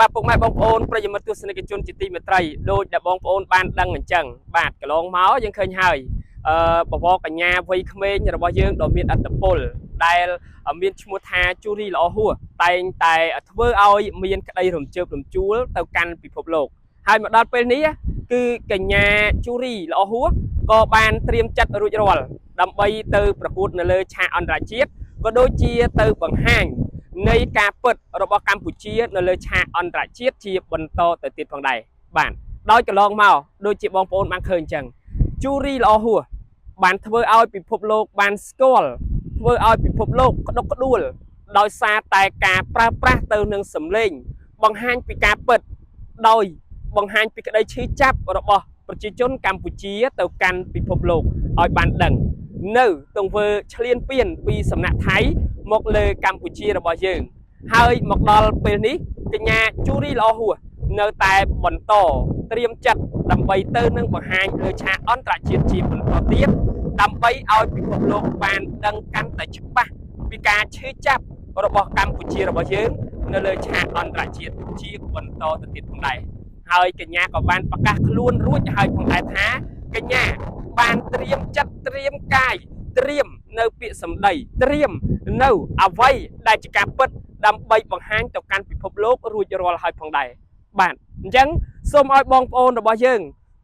បាទពុកម៉ែបងប្អូនប្រិយមិត្តទស្សនិកជនជាទីមេត្រីដូចដែលបងប្អូនបានដឹងអញ្ចឹងបាទកន្លងមកយើងឃើញហើយបវរកញ្ញាវ័យក្មេងរបស់យើងដ៏មានឥទ្ធិពលដែលមានឈ្មោះថាជូរីល្អហួសតែងតែធ្វើឲ្យមានក្តីរំជើបរំជួលទៅកាន់ពិភពលោកហើយមកដល់ពេលនេះគឺកញ្ញាជូរីល្អហួសក៏បានត្រៀមចិត្តរួចរាល់ដើម្បីទៅប្រកួតនៅលើឆាកអន្តរជាតិក៏ដូចជាទៅបង្ហាញនៃការពិតរបស់កម្ពុជានៅលើឆាកអន្តរជាតិជាបន្តទៅទៀតផងដែរបាទដោយកន្លងមកដូចជាបងប្អូនបានឃើញអញ្ចឹងជូរីល្អហួសបានធ្វើឲ្យពិភពលោកបានស្គាល់ធ្វើឲ្យពិភពលោកក្តុកក្តួលដោយសារតែការប្រើប្រាស់ទៅនឹងសម្លេងបង្ហាញពីការពិតដោយបង្ហាញពីក្តីឈឺចាប់របស់ប្រជាជនកម្ពុជាទៅកាន់ពិភពលោកឲ្យបានដឹងនៅទង្វើឈ្លានពានពីសំណាក់ថៃមកលើកម្ពុជារបស់យើងហើយមកដល់ពេលនេះកញ្ញាជូរីល្អហួសនៅតែបន្តត្រៀមចិត្តដើម្បីទៅនឹងបង្ហាញលើឆាកអន្តរជាតិជាបន្តទៀតដើម្បីឲ្យពិភពលោកបានដឹងកាន់តែច្បាស់ពីការឈឺចាប់របស់កម្ពុជារបស់យើងនៅលើឆាកអន្តរជាតិជាបន្តទៅទៀតផងដែរហើយកញ្ញាក៏បានប្រកាសខ្លួនរួចហើយផងដែរថាកញ្ញាបានត្រៀមចិត្តត្រៀមកាយត្រៀមនៅពាក្យសម្ដីត្រៀមនៅអ្វីដែលជាការពិតដើម្បីបង្ហាញទៅកាន់ពិភពលោករួចរាល់ហើយផងដែរបាទអញ្ចឹងសូមឲ្យបងប្អូនរបស់យើង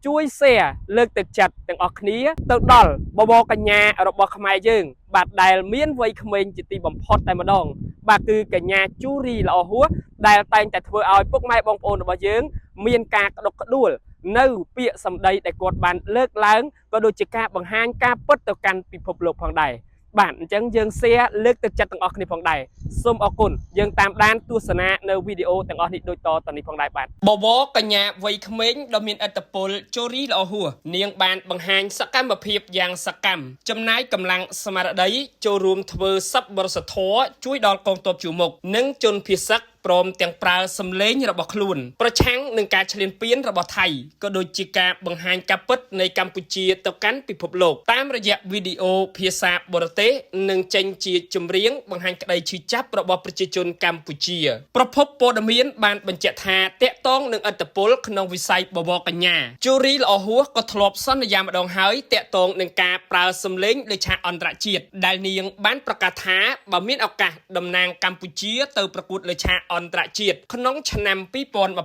ជួយ share លើកទឹកចិត្តទាំងអស់គ្នាទៅដល់បបរកញ្ញារបស់ខ្មែរយើងបាទដែលមានវ័យក្មេងជាទីបំផុតតែម្ដងបាទគឺកញ្ញាជូរីល្អហួសដែលតែងតែធ្វើឲ្យពុកម៉ែបងប្អូនរបស់យើងមានការក្តុកក្តួលនៅពាក្យសម្ដីដែលគាត់បានលើកឡើងក៏ដូចជាការបង្ហាញការពិតទៅកាន់ពិភពលោកផងដែរបាទអញ្ចឹងយើង share លើកទឹកចិត្តទាំងអស់គ្នាផងដែរសូមអរគុណយើងតាមដានទស្សនានៅវីដេអូទាំងអស់នេះដូចតទៅនេះផងដែរបាទបវរកញ្ញាវ័យក្មេងដ៏មានឥទ្ធិពលជូរីល្អហួសនាងបានបង្ហាញសកម្មភាពយ៉ាងសកម្មចំណាយកម្លាំងស្មារតីចូលរួមធ្វើសប្បុរសធម៌ជួយដល់កងទ័ពជួរមុខនិងជនភៀសសឹកព្រមទាំងប្រើសម្លេងរបស់ខ្លួនប្រឆាំងនឹងការឈ្លានពានរបស់ថៃក៏ដូចជាការបង្ហាញការពិតនៃកម្ពុជាទៅកាន់ពិភពលោកតាមរយៈវីដេអូភាសាបរទេសនិងចេញជាចម្រៀងបង្ហាញក្តីឈឺចាប់របស់ប្រជាជនកម្ពុជាប្រភពព័ត៌មានបានបញ្ជាក់ថាតាក់ទងនឹងឥទ្ធិពលក្នុងវិស័យបវរកញ្ញាជូរីល្អហួសក៏ធ្លាប់សន្យាម្ដងហើយតាក់ទងនឹងការប្រើសម្លេងលើឆាកអន្តរជាតិដែលនាងបានប្រកាសថាបើមានឱកាសតំណាងកម្ពុជាទៅប្រកួតលើឆាកអន្តរជាតិក្នុងឆ្នាំ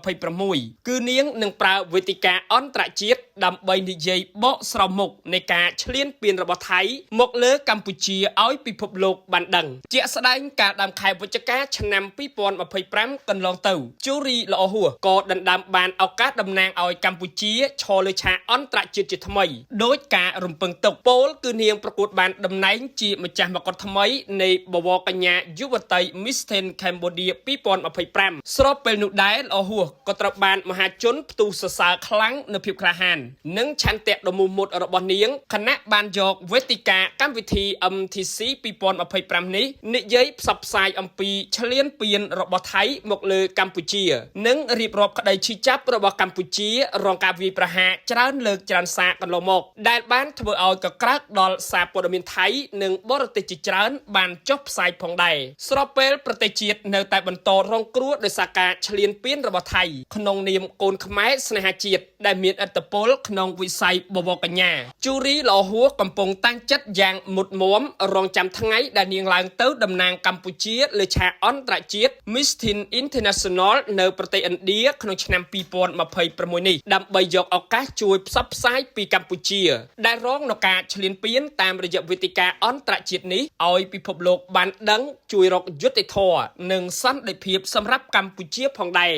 2026គឺនាងនឹងប្រើវេទិកាអន្តរជាតិដើម្បីនិយាយបកស្រោមមុខនៃការឈ្លានពានរបស់ថៃមកលើកម្ពុជាឲ្យពិភពលោកបានដឹងជាក់ស្ដែងកាលដើមខែវិច្ឆិកាឆ្នាំ2025កន្លងទៅជូរីល្អហួសក៏ដណ្ដើមបានឱកាសតំណាងឲ្យកម្ពុជាឈរលើឆាកអន្តរជាតិជាថ្មីដោយការរំពឹងទុកពោលគឺនាងប្រកួតបានតំណែងជាម្ចាស់មកុដថ្មីនៃបវរកញ្ញាយុវតី Miss Teen Cambodia 2025ស្របពេលនោះដែរល្អហួសក៏ត្រូវបានមហាជនផ្ទុះសរសើរខ្លាំងនៅភាពក្លាហាននិងឆន្ទៈដ៏មោះមុតរបស់នាងខណៈបានយកវេទិកាកម្មវិធី MTC 2025នេះនិយាយផ្សព្វផ្សាយអំពីឈ្លានពានរបស់ថៃមកលើកម្ពុជានិងរៀបរាប់ក្តីឈឺចាប់របស់កម្ពុជារងការវាយប្រហារច្រើនលើកច្រើនសារកន្លងមកដែលបានធ្វើឲ្យកក្រើកដល់សារព័ត៌មានថៃនិងបរទេសជាច្រើនបានចុះផ្សាយផងដែរស្របពេលប្រទេសជាតិនៅតែបន្តរងគ្រោះដោយសារការឈ្លានពានរបស់ថៃក្នុងនាមកូនខ្មែរស្នេហាជាតិដែលមានឥទ្ធិពលក្នុងវិស័យបវរកញ្ញាជូរីល្អហួសកំពុងតាំងចិត្តយ៉ាងមុតមាំរងចាំថ្ងៃដែលនាងឡើងទៅតំណាងកម្ពុជាលើឆាកអន្តរជាតិ Miss Teen International នៅប្រទេសឥណ្ឌាក្នុងឆ្នាំ2026នេះដើម្បីយកឱកាសជួយផ្សព្វផ្សាយពីកម្ពុជាដែលរងនឹងការឈ្លានពានតាមរយៈវេទិកាអន្តរជាតិនេះឲ្យពិភពលោកបានដឹងជួយរកយុត្តិធម៌និងសន្តិភាពសម្រាប់កម្ពុជាផងដែរ